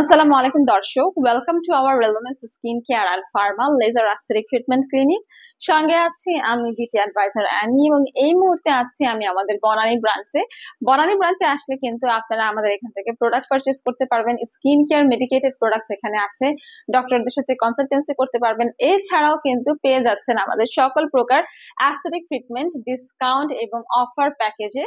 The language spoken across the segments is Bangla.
আসসালামু আলাইকুম দর্শক, ওয়েলকাম টু আওয়ার রেলোমেন্স skin care and pharma laser aesthetic treatment clinic. সঙ্গে আছি আমি বিউটি অ্যাডভাইজার অ্যানি, এবং এই মুহূর্তে আছি আমি আমাদের বনানী ব্রাঞ্চে আসলে কিন্তু আপনারা আমাদের এখান থেকে প্রোডাক্ট পারচেস করতে পারবেন। স্কিন কেয়ার মেডিকেটেড প্রোডাক্টস এখানে আছে, ডক্টরদের সাথে কনসালটেন্সি করতে পারবেন। এছাড়াও কিন্তু পেয়ে যাচ্ছেন আমাদের সকল প্রকার অ্যাস্থেটিক ট্রিটমেন্ট ডিসকাউন্ট এবং অফার প্যাকেজে।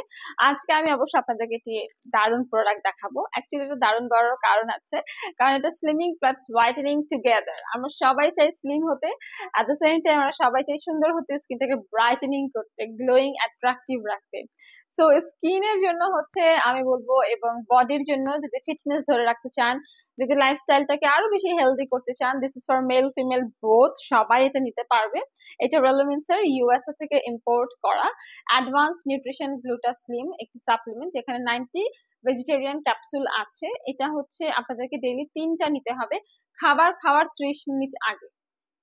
আজকে আমি অবশ্য আপনাদেরকে একটি দারুণ প্রোডাক্ট দেখাবো। অ্যাকচুয়ালি এটা দারুণ বড় কারণ আছে, কারণ এটা স্লিমিং প্লাস হোয়াইটেনিং টুগেদার। আমরা সবাই চাই স্লিম হতে, এট দ্য সেম টাইম আমরা সবাই চাই সুন্দর হতে, স্কিনটাকে ব্রাইটেনিং করতে, গ্লোয়িং অ্যাট্রাকটিভ রাখতে। সো স্কিনের জন্য হচ্ছে আমি বলবো, এবং বডির জন্য যদি ফিটনেস ধরে রাখতে চান, যদি লাইফস্টাইলটাকে আরো বেশি হেলদি করতে চান, this is for male female both, সবাই এটা নিতে পারবে। এটা রেলোমেন্সের ইউএসএ থেকে ইম্পোর্ট করা অ্যাডভান্স নিউট্রিশন গ্লুটা স্লিম একটি সাপ্লিমেন্ট, যেখানে 90 ভেজিটেরিয়ান ক্যাপসুল আছে। এটা হচ্ছে আপনাদেরকে ডেইলি 3টা নিতে হবে, খাবার খাওয়ার 30 মিনিট আগে।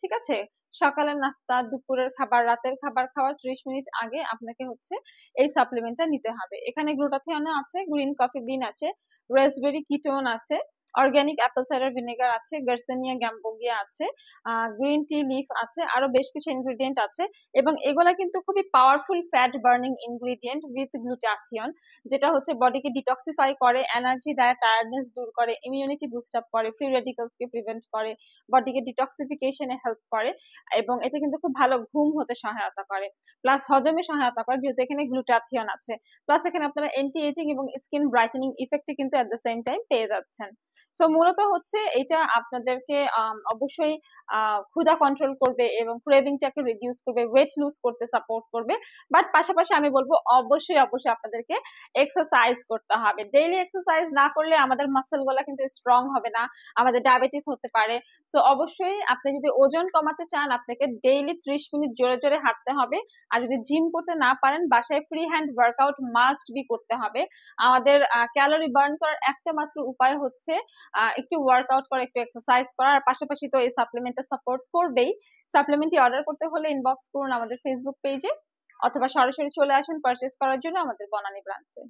ঠিক আছে, সকালের নাস্তা, দুপুরের খাবার, রাতের খাবার খাওয়ার 30 মিনিট আগে আপনাকে হচ্ছে এই সাপ্লিমেন্টটা নিতে হবে। এখানে গ্লুটাথিয়ন আছে, গ্রিন কফি বিন আছে, রাসবেরি কিটোন আছে, অর্গানিক অ্যাপেল সাইডার ভিনেগার আছে, গার্সেনিয়া গ্যাম্বোগিয়া আছে, গ্রিন টি লিফ আছে, আরো বেশ কিছু ইনগ্রেডিয়েন্ট আছে। এবং এগুলা কিন্তু খুবই powerful fat burning ingredient with glutathione, যেটা হচ্ছে বডিকে ডিটক্সিফাই করে, এনার্জি দেয়, টায়ার্ডনেস দূর করে, ইমিউনিটি বুস্ট আপ করে, ফ্রি রেডিক্যালস কে প্রিভেন্ট করে, বডিকে ডিটক্সিফিকেশনে হেল্প করে, এবং এটা কিন্তু খুব ভালো ঘুম হতে সহায়তা করে, প্লাস হজমে সহায়তা করে যেহেতু এখানে গ্লুটাথিয়ন আছে। প্লাস এখানে আপনারা অ্যান্টি এজিং এবং স্কিন ব্রাইটেনিং ইফেক্ট কিন্তু এট দ্য সেম টাইম পেয়ে যাচ্ছেন। সো মূলত হচ্ছে এটা আপনাদেরকে অবশ্যই ক্ষুধা কন্ট্রোল করবে এবং ক্রেভিংটাকে রিডিউস করবে, ওয়েট লুজ করতে সাপোর্ট করবে। বাট পাশাপাশি আমি বলবো অবশ্যই অবশ্যই আপনাদেরকে এক্সারসাইজ করতে হবে। ডেইলি এক্সারসাইজ না করলে আমাদের মাসেল গুলা কিন্তু স্ট্রং হবে না, আমাদের ডায়াবেটিস হতে পারে। সো অবশ্যই আপনি যদি ওজন কমাতে চান, আপনাকে ডেইলি 30 মিনিট জোরে জোরে হাঁটতে হবে। আর যদি জিম করতে না পারেন, বাসায় free hand workout must be করতে হবে। আমাদের ক্যালোরি বার্ন করার একটা মাত্র উপায় হচ্ছে একটু ওয়ার্কআউট করা, একটু এক্সারসাইজ করা, আর পাশাপাশি তো এই সাপ্লিমেন্টটা সাপোর্ট করবেই। সাপ্লিমেন্টটি অর্ডার করতে হলে ইনবক্স করুন আমাদের ফেসবুক পেজে, অথবা সরাসরি চলে আসুন পারচেস করার জন্য আমাদের বনানী ব্রাঞ্চে।